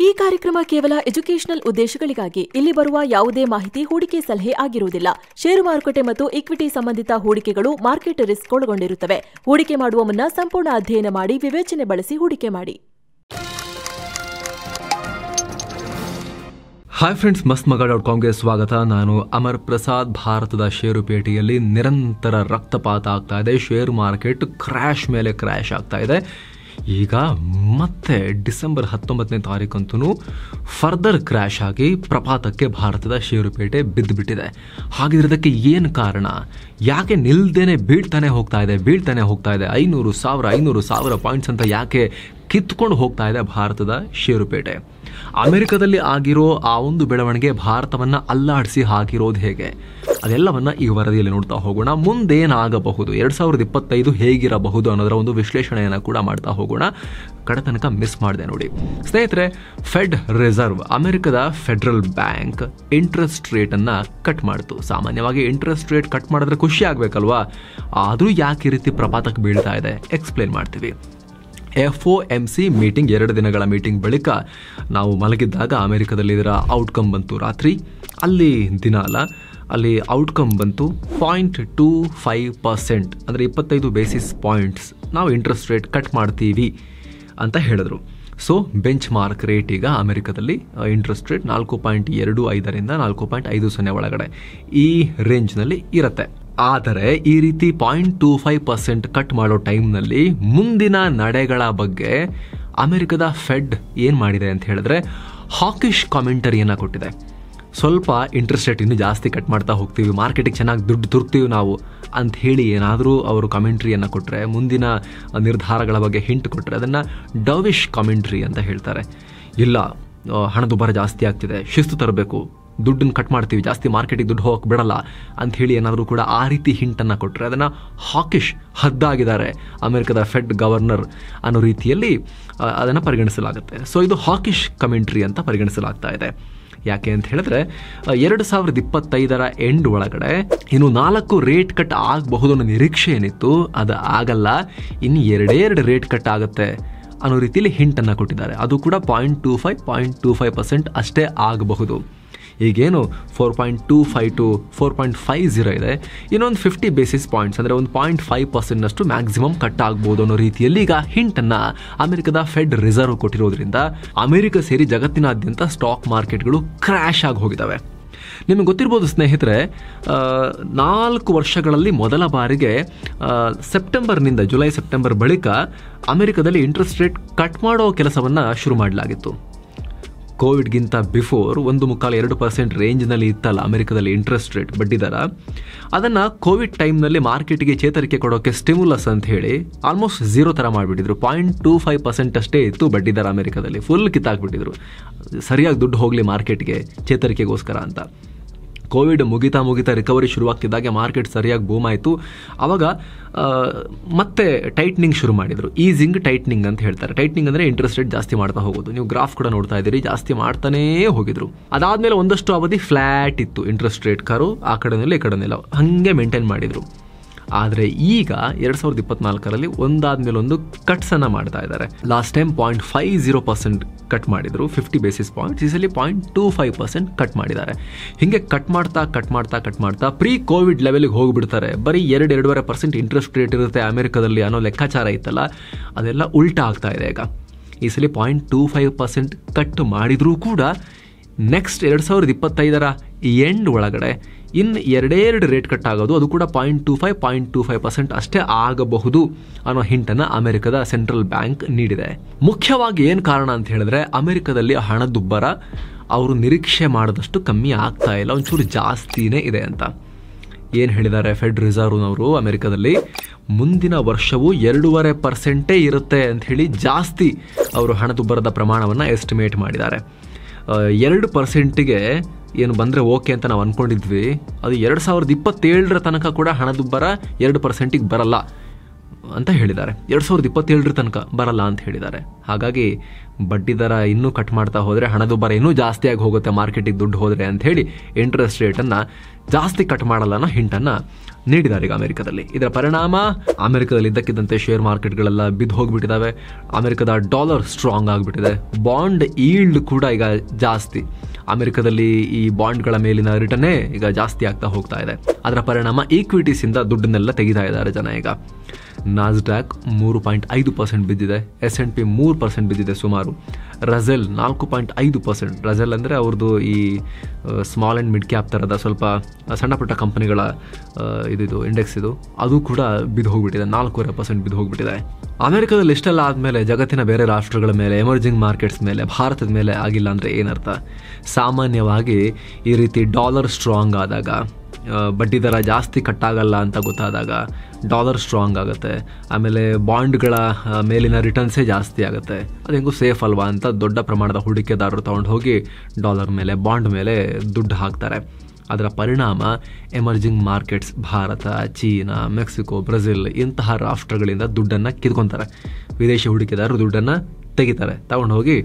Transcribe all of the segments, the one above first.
ಈ ಕಾರ್ಯಕ್ರಮ ಕೇವಲ ಎಜುಕೇಷನಲ್ ಉದ್ದೇಶಗಳಿಗಾಗಿ. ಇಲ್ಲಿ ಬರುವ ಯಾವುದೇ ಮಾಹಿತಿ ಹೂಡಿಕೆ ಸಲಹೆ ಆಗಿರುವುದಿಲ್ಲ. ಷೇರು ಮಾರುಕಟ್ಟೆ ಮತ್ತು ಇಕ್ವಿಟಿ ಸಂಬಂಧಿತ ಹೂಡಿಕೆಗಳು ಮಾರ್ಕೆಟ್ ರಿಸ್ಕ್ ಒಳಗೊಂಡಿರುತ್ತವೆ. ಹೂಡಿಕೆ ಮಾಡುವ ಮುನ್ನ ಸಂಪೂರ್ಣ ಅಧ್ಯಯನ ಮಾಡಿ ವಿವೇಚನೆ ಬಳಸಿ ಹೂಡಿಕೆ ಮಾಡಿ. ಹಾಯ್ ಫ್ರೆಂಡ್ಸ್, mastmaga.comಗೆ ಸ್ವಾಗತ. ನಾನು ಅಮರ್ ಪ್ರಸಾದ್. ಭಾರತದ ಷೇರುಪೇಟೆಯಲ್ಲಿ ನಿರಂತರ ರಕ್ತಪಾತ ಆಗ್ತಾ ಇದೆ. ಶೇರು ಮಾರ್ಕೆಟ್ ಕ್ರ್ಯಾಶ್ ಮೇಲೆ ಕ್ರ್ಯಾಶ್ ಆಗ್ತಾ ಇದೆ. ಈಗ ಮತ್ತೆ ಡಿಸೆಂಬರ್ 19ನೇ ತಾರೀಕಂತೂ ಫರ್ದರ್ ಕ್ರ್ಯಾಶ್ ಆಗಿ ಪ್ರಪಾತಕ್ಕೆ ಭಾರತದ ಷೇರುಪೇಟೆ ಬಿದ್ದುಬಿಟ್ಟಿದೆ. ಹಾಗಿರೋದಕ್ಕೆ ಏನು ಕಾರಣ? ಯಾಕೆ ನಿಲ್ದೇನೆ ಬೀಳ್ತಾನೆ ಹೋಗ್ತಾ ಇದೆ 500,000 ಪಾಯಿಂಟ್ಸ್ ಅಂತ ಯಾಕೆ ಕಿತ್ಕೊಂಡು ಹೋಗ್ತಾ ಇದೆ ಭಾರತದ ಷೇರುಪೇಟೆ? ಅಮೆರಿಕದಲ್ಲಿ ಆಗಿರೋ ಆ ಒಂದು ಬೆಳವಣಿಗೆ ಭಾರತವನ್ನ ಅಲ್ಲಾಡಿಸಿ ಹಾಕಿರೋದು ಹೇಗೆ? ಅದೆಲ್ಲವನ್ನ ಈ ವರದಿಯಲ್ಲಿ ನೋಡ್ತಾ ಹೋಗೋಣ. ಮುಂದೇನಾಗಬಹುದು, 2025 ಹೇಗಿರಬಹುದು ಅನ್ನೋದರ ಒಂದು ವಿಶ್ಲೇಷಣೆಯನ್ನು ಕೂಡ ಮಾಡ್ತಾ ಹೋಗೋಣ. ಕಡತನಕ ಮಿಸ್ ಮಾಡಿದೆ ನೋಡಿ ಸ್ನೇಹಿತರೆ. ಫೆಡ್ ರಿಸರ್ವ್, ಅಮೆರಿಕದ ಫೆಡರಲ್ ಬ್ಯಾಂಕ್ ಇಂಟ್ರೆಸ್ಟ್ ರೇಟ್ ಅನ್ನ ಕಟ್ ಮಾಡಿತು. ಸಾಮಾನ್ಯವಾಗಿ ಇಂಟ್ರೆಸ್ಟ್ ರೇಟ್ ಕಟ್ ಮಾಡಿದ್ರೆ ಖುಷಿ ಆಗ್ಬೇಕಲ್ವಾ? ಆದ್ರೂ ಯಾಕೆ ಈ ರೀತಿ ಪ್ರಪಾತಕ್ಕೆ ಬೀಳ್ತಾ ಇದೆ ಎಕ್ಸ್ಪ್ಲೇನ್ ಮಾಡ್ತೀವಿ. FOMC ಮೀಟಿಂಗ್, 2 ದಿನಗಳ ಮೀಟಿಂಗ್ ಬಳಿಕ ನಾವು ಮಲಗಿದ್ದಾಗ ಅಮೆರಿಕದಲ್ಲಿ ಇದರ ಔಟ್ಕಮ್ ಬಂತು. ರಾತ್ರಿ ಅಲ್ಲಿ ದಿನ ಅಲ್ಲ, ಅಲ್ಲಿ ಔಟ್ಕಮ್ ಬಂತು 0.25%, ಅಂದರೆ 25 ಬೇಸಿಸ್ ಪಾಯಿಂಟ್ಸ್ ನಾವು ಇಂಟ್ರೆಸ್ಟ್ ರೇಟ್ ಕಟ್ ಮಾಡ್ತೀವಿ ಅಂತ ಹೇಳಿದ್ರು. ಸೊ ಬೆಂಚ್ ಮಾರ್ಕ್ ರೇಟ್ ಈಗ ಅಮೆರಿಕದಲ್ಲಿ ಇಂಟ್ರೆಸ್ಟ್ ರೇಟ್ 4.25ರಿಂದ 4.50 ಒಳಗಡೆ ಈ ರೇಂಜ್ನಲ್ಲಿ ಇರುತ್ತೆ. ಆದರೆ ಈ ರೀತಿ 0.25% ಕಟ್ ಮಾಡೋ ಟೈಮ್ನಲ್ಲಿ ಮುಂದಿನ ನಡೆಗಳ ಬಗ್ಗೆ ಅಮೆರಿಕದ ಫೆಡ್ ಏನು ಮಾಡಿದೆ ಅಂತ ಹೇಳಿದ್ರೆ ಹಾಕಿಶ್ ಕಾಮೆಂಟರಿಯನ್ನು ಕೊಟ್ಟಿದೆ. ಸ್ವಲ್ಪ ಇಂಟ್ರೆಸ್ಟ್ ರೇಟ್ ಇನ್ನೂ ಜಾಸ್ತಿ ಕಟ್ ಮಾಡ್ತಾ ಹೋಗ್ತೀವಿ, ಮಾರ್ಕೆಟಿಗೆ ಚೆನ್ನಾಗಿ ದುಡ್ಡು ತುರ್ತೀವಿ ನಾವು ಅಂತ ಹೇಳಿ ಏನಾದರೂ ಅವರು ಕಾಮೆಂಟ್ರಿಯನ್ನು ಕೊಟ್ಟರೆ, ಮುಂದಿನ ನಿರ್ಧಾರಗಳ ಬಗ್ಗೆ ಹಿಂಟ್ ಕೊಟ್ಟರೆ ಅದನ್ನು ಡವಿಶ್ ಕಾಮೆಂಟ್ರಿ ಅಂತ ಹೇಳ್ತಾರೆ. ಇಲ್ಲ, ಹಣದುಬ್ಬರ ಜಾಸ್ತಿ ಆಗ್ತಿದೆ, ಶಿಸ್ತು ತರಬೇಕು, ದುಡ್ಡನ್ನು ಕಟ್ ಮಾಡ್ತೀವಿ, ಜಾಸ್ತಿ ಮಾರ್ಕೆಟಿಗೆ ದುಡ್ಡು ಹೋಗಕ್ಕೆ ಬಿಡಲ್ಲ ಅಂತ ಹೇಳಿ ಏನಾದರೂ ಕೂಡ ಆ ರೀತಿ ಹಿಂಟನ್ನು ಕೊಟ್ಟರೆ ಅದನ್ನು ಹಾಕಿಶ್, ಹದ್ದಾಗಿದ್ದಾರೆ ಅಮೆರಿಕದ ಫೆಡ್ ಗವರ್ನರ್ ಅನ್ನೋ ರೀತಿಯಲ್ಲಿ ಅದನ್ನು ಪರಿಗಣಿಸಲಾಗುತ್ತೆ. ಸೊ ಇದು ಹಾಕಿಶ್ ಕಮೆಂಟ್ರಿ ಅಂತ ಪರಿಗಣಿಸಲಾಗ್ತಾ ಇದೆ. ಯಾಕೆ ಅಂತ ಹೇಳಿದ್ರೆ 2025 ಎಂಡ್ ಒಳಗಡೆ ಇನ್ನು 4 ರೇಟ್ ಕಟ್ ಆಗಬಹುದು ಅನ್ನೋ ನಿರೀಕ್ಷೆ ಏನಿತ್ತು, ಅದು ಆಗಲ್ಲ, ಇನ್ನು 2 ರೇಟ್ ಕಟ್ ಆಗುತ್ತೆ ಅನ್ನೋ ರೀತಿಯಲ್ಲಿ ಹಿಂಟನ್ನು ಕೊಟ್ಟಿದ್ದಾರೆ. ಅದು ಕೂಡ 0.25% ಅಷ್ಟೇ ಆಗಬಹುದು. ಈಗೇನು 4.25 to 4.50 ಇದೆ, ಇನ್ನೊಂದು 50 ಬೇಸಿಸ್ ಪಾಯಿಂಟ್ಸ್ ಅಂದರೆ ಒಂದು 0.5% ಮ್ಯಾಕ್ಸಿಮಮ್ ಕಟ್ ಆಗ್ಬೋದು ಅನ್ನೋ ರೀತಿಯಲ್ಲಿ ಈಗ ಹಿಂಟನ್ನು ಅಮೆರಿಕದ ಫೆಡ್ ರಿಸರ್ವ್ ಕೊಟ್ಟಿರೋದ್ರಿಂದ ಅಮೆರಿಕ ಸೇರಿ ಜಗತ್ತಿನಾದ್ಯಂತ ಸ್ಟಾಕ್ ಮಾರ್ಕೆಟ್ಗಳು ಕ್ರ್ಯಾಶ್ ಆಗಿ ಹೋಗಿದ್ದಾವೆ. ನಿಮಗೆ ಗೊತ್ತಿರ್ಬೋದು ಸ್ನೇಹಿತರೆ, 4 ವರ್ಷಗಳಲ್ಲಿ ಮೊದಲ ಬಾರಿಗೆ ಸೆಪ್ಟೆಂಬರ್ನಿಂದ ಜುಲೈ ಸೆಪ್ಟೆಂಬರ್ ಬಳಿಕ ಅಮೆರಿಕದಲ್ಲಿ ಇಂಟ್ರೆಸ್ಟ್ ರೇಟ್ ಕಟ್ ಮಾಡೋ ಕೆಲಸವನ್ನು ಶುರು ಮಾಡಲಾಗಿತ್ತು. ಕೋವಿಡ್ಗಿಂತ ಬಿಫೋರ್ 1.25-2% ರೇಂಜ್ನಲ್ಲಿ ಇತ್ತಲ್ಲ ಅಮೆರಿಕದಲ್ಲಿ ಇಂಟ್ರೆಸ್ಟ್ ರೇಟ್ ಬಡ್ಡಿದರ, ಅದನ್ನು ಕೋವಿಡ್ ಟೈಮ್ನಲ್ಲಿ ಮಾರ್ಕೆಟ್ಗೆ ಚೇತರಿಕೆ ಕೊಡೋಕ್ಕೆ ಸ್ಟಿಮ್ಯುಲಸ್ ಅಂತ ಹೇಳಿ ಆಲ್ಮೋಸ್ಟ್ 0 ಥರ ಮಾಡಿಬಿಟ್ಟಿದ್ರು. 0.25% ಅಷ್ಟೇ ಇತ್ತು ಬಡ್ಡಿದರ ಅಮೆರಿಕದಲ್ಲಿ. ಫುಲ್ ಕಿತ್ತಾಕ್ಬಿಟ್ಟಿದ್ರು, ಸರಿಯಾಗಿ ದುಡ್ಡು ಹೋಗಲಿ ಮಾರ್ಕೆಟ್ಗೆ ಚೇತರಿಕೆಗೋಸ್ಕರ ಅಂತ. ಕೋವಿಡ್ ಮುಗಿತಾ ರಿಕವರಿ ಶುರುವಾಗ್ತಿದ್ದಾಗೆ ಮಾರ್ಕೆಟ್ ಸರಿಯಾಗಿ ಬೂಮ್ ಆಯಿತು. ಆವಾಗ ಮತ್ತೆ ಟೈಟ್ನಿಂಗ್ ಶುರು ಮಾಡಿದರು. ಈಸಿಂಗ್, ಟೈಟ್ನಿಂಗ್ ಅಂತ ಹೇಳ್ತಾರೆ. ಟೈಟ್ನಿಂಗ್ ಅಂದರೆ ಇಂಟ್ರೆಸ್ಟ್ ರೇಟ್ ಜಾಸ್ತಿ ಮಾಡ್ತಾ ಹೋಗೋದು. ನೀವು ಗ್ರಾಫ್ ಕೂಡ ನೋಡ್ತಾ ಇದ್ದೀರಿ, ಜಾಸ್ತಿ ಮಾಡ್ತಾನೇ ಹೋಗಿದ್ರು. ಅದಾದಮೇಲೆ ಒಂದಷ್ಟು ಅವಧಿ ಫ್ಲ್ಯಾಟ್ ಇತ್ತು ಇಂಟ್ರೆಸ್ಟ್ ರೇಟ್ ಕರು, ಆ ಕಡೆನೆಲ್ಲ ಈ ಕಡೆನೆಲ್ಲ ಹಾಗೆ ಮೇಂಟೈನ್ ಮಾಡಿದರು. ಆದರೆ ಈಗ 2024ರಲ್ಲಿ ಒಂದಾದ್ಮೇಲೆ ಒಂದು ಕಟ್ಸನ್ನು ಮಾಡ್ತಾ ಇದ್ದಾರೆ. ಲಾಸ್ಟ್ ಟೈಮ್ 0.50% ಕಟ್ ಮಾಡಿದ್ರು, 50 ಬೇಸಿಸ್ ಪಾಯಿಂಟ್ಸ್. ಈ ಸಲ 0.25% ಕಟ್ ಮಾಡಿದ್ದಾರೆ. ಹೀಗೆ ಕಟ್ ಮಾಡ್ತಾ ಪ್ರೀ ಕೋವಿಡ್ ಲೆವೆಲ್ಗೆ ಹೋಗಿಬಿಡ್ತಾರೆ. ಬರೀ 2-2.5% ಇಂಟ್ರೆಸ್ಟ್ ರೇಟ್ ಇರುತ್ತೆ ಅಮೆರಿಕದಲ್ಲಿ ಅನ್ನೋ ಲೆಕ್ಕಾಚಾರ ಇತ್ತಲ್ಲ, ಅದೆಲ್ಲ ಉಲ್ಟಾ ಆಗ್ತಾ ಇದೆ ಈಗ. ಈ ಸಲ 0.25% ಕಟ್ ಮಾಡಿದ್ರೂ ಕೂಡ ನೆಕ್ಸ್ಟ್ 2025 ಎಂಡ್ ಒಳಗಡೆ ಇನ್ನು 2 ರೇಟ್ ಕಟ್ ಆಗೋದು, ಅದು ಕೂಡ 0.25% ಅಷ್ಟೇ ಆಗಬಹುದು ಅನ್ನೋ ಹಿಂಟನ್ನು ಅಮೆರಿಕದ ಸೆಂಟ್ರಲ್ ಬ್ಯಾಂಕ್ ನೀಡಿದೆ. ಮುಖ್ಯವಾಗಿ ಏನು ಕಾರಣ ಅಂತ ಹೇಳಿದ್ರೆ ಅಮೆರಿಕದಲ್ಲಿ ಹಣದುಬ್ಬರ ಅವರು ನಿರೀಕ್ಷೆ ಮಾಡಿದಷ್ಟು ಕಮ್ಮಿ ಆಗ್ತಾ ಇಲ್ಲ, ಒಂಚೂರು ಜಾಸ್ತಿನೇ ಇದೆ ಅಂತ. ಏನು ಹೇಳಿದ್ದಾರೆ ಫೆಡ್ ರಿಸರ್ವ್ನವರು ಅಮೆರಿಕದಲ್ಲಿ? ಮುಂದಿನ ವರ್ಷವೂ 2.5% ಇರುತ್ತೆ ಅಂತ ಹೇಳಿ ಜಾಸ್ತಿ ಅವರು ಹಣದುಬ್ಬರದ ಪ್ರಮಾಣವನ್ನು ಎಸ್ಟಿಮೇಟ್ ಮಾಡಿದ್ದಾರೆ. 2%ಗೆ ಏನು ಬಂದರೆ ಓಕೆ ಅಂತ ನಾವು ಅಂದ್ಕೊಂಡಿದ್ವಿ. ಅದು 2027 ತನಕ ಕೂಡ ಹಣದುಬ್ಬರ 2%ಗೆ ಬರಲ್ಲ. ಅಂತ ಹೇಳಿದ್ದಾರೆ. 2027 ತನಕ ಬರಲ್ಲ ಅಂತ ಹೇಳಿದ್ದಾರೆ. ಹಾಗಾಗಿ ಬಡ್ಡಿ ದರ ಇನ್ನೂ ಕಟ್ ಮಾಡ್ತಾ ಹೋದರೆ ಹಣದುಬ್ಬರ ಇನ್ನೂ ಜಾಸ್ತಿಯಾಗಿ ಹೋಗುತ್ತೆ ಮಾರ್ಕೆಟಿಗೆ ದುಡ್ಡು ಹೋದರೆ ಅಂತ ಹೇಳಿ ಇಂಟ್ರೆಸ್ಟ್ ರೇಟನ್ನು ಜಾಸ್ತಿ ಕಟ್ ಮಾಡಲ್ಲ ಅನ್ನೋ ಹಿಂಟನ್ನು ನೀಡಿದ್ದಾರೆ ಈಗ ಅಮೆರಿಕದಲ್ಲಿ. ಇದರ ಪರಿಣಾಮ ಅಮೆರಿಕದಲ್ಲಿ ಇದ್ದಕ್ಕಿದ್ದಂತೆ ಶೇರ್ ಮಾರ್ಕೆಟ್ಗಳೆಲ್ಲ ಬಿದ್ದು ಹೋಗ್ಬಿಟ್ಟಿದ್ದಾವೆ. ಅಮೆರಿಕದ ಡಾಲರ್ ಸ್ಟ್ರಾಂಗ್ ಆಗಿಬಿಟ್ಟಿದೆ. ಬಾಂಡ್ ಈಲ್ಡ್ ಕೂಡ ಈಗ ಜಾಸ್ತಿ. ಅಮೆರಿಕದಲ್ಲಿ ಈ ಬಾಂಡ್ಗಳ ಮೇಲಿನ ರಿಟರ್ನೇ ಈಗ ಜಾಸ್ತಿ ಆಗ್ತಾ ಹೋಗ್ತಾ ಇದೆ. ಅದರ ಪರಿಣಾಮ ಈಕ್ವಿಟೀಸಿಂದ ದುಡ್ಡನ್ನೆಲ್ಲ ತೆಗಿತಾ ಇದ್ದಾರೆ ಜನ. ಈಗ ನಾಸ್ಡ್ಯಾಕ್ 3.5% ಬಿದ್ದಿದೆ. S&P 3% ಬಿದ್ದಿದೆ ಸುಮಾರು. ರಜೆಲ್ 4.5%. ರಜೆಲ್ ಅಂದರೆ ಅವ್ರದ್ದು ಈ ಸ್ಮಾಲ್ ಆ್ಯಂಡ್ ಮಿಡ್ ಕ್ಯಾಪ್ ಥರದ ಸ್ವಲ್ಪ ಸಣ್ಣ ಪುಟ್ಟ ಕಂಪನಿಗಳ ಇದು ಇಂಡೆಕ್ಸ್ ಇದು, ಅದು ಕೂಡ ಬಿದ್ದು ಹೋಗ್ಬಿಟ್ಟಿದೆ. 4.5% ಬಿದ್ದು ಹೋಗ್ಬಿಟ್ಟಿದೆ. ಅಮೆರಿಕದಲ್ಲಿ ಇಷ್ಟೆಲ್ಲ ಆದಮೇಲೆ ಜಗತ್ತಿನ ಬೇರೆ ರಾಷ್ಟ್ರಗಳ ಮೇಲೆ, ಎಮರ್ಜಿಂಗ್ ಮಾರ್ಕೆಟ್ಸ್ ಮೇಲೆ, ಭಾರತದ ಮೇಲೆ ಆಗಿಲ್ಲ ಅಂದರೆ ಏನರ್ಥ? ಸಾಮಾನ್ಯವಾಗಿ ಈ ರೀತಿ ಡಾಲರ್ ಸ್ಟ್ರಾಂಗ್ ಆದಾಗ, ಬಡ್ಡಿ ದರ ಜಾಸ್ತಿ ಕಟ್ಟಾಗಲ್ಲ ಅಂತ ಗೊತ್ತಾದಾಗ ಡಾಲರ್ ಸ್ಟ್ರಾಂಗ್ ಆಗುತ್ತೆ. ಆಮೇಲೆ ಬಾಂಡ್ಗಳ ಮೇಲಿನ ರಿಟರ್ನ್ಸೇ ಜಾಸ್ತಿ ಆಗುತ್ತೆ. ಅದು ಹೆಂಗೂ ಸೇಫ್ ಅಲ್ವಾ ಅಂತ ದೊಡ್ಡ ಪ್ರಮಾಣದ ಹೂಡಿಕೆದಾರರು ತೊಗೊಂಡು ಹೋಗಿ ಡಾಲರ್ ಮೇಲೆ, ಬಾಂಡ್ ಮೇಲೆ ದುಡ್ಡು ಹಾಕ್ತಾರೆ. ಅದರ ಪರಿಣಾಮ emerging markets, Bharat, China, Mexico, Brazil ಇಂತಹ ರಾಷ್ಟ್ರಗಳಿಂದ ದುಡ್ಡನ್ನು ಕಿತ್ಕೊತಾರೆ. ವಿದೇಶಿ ಹೂಡಿಕೆದಾರರು ದುಡ್ಡನ್ನು ತೆಗಿತಾರೆ, ತಗೊಂಡು ಹೋಗಿ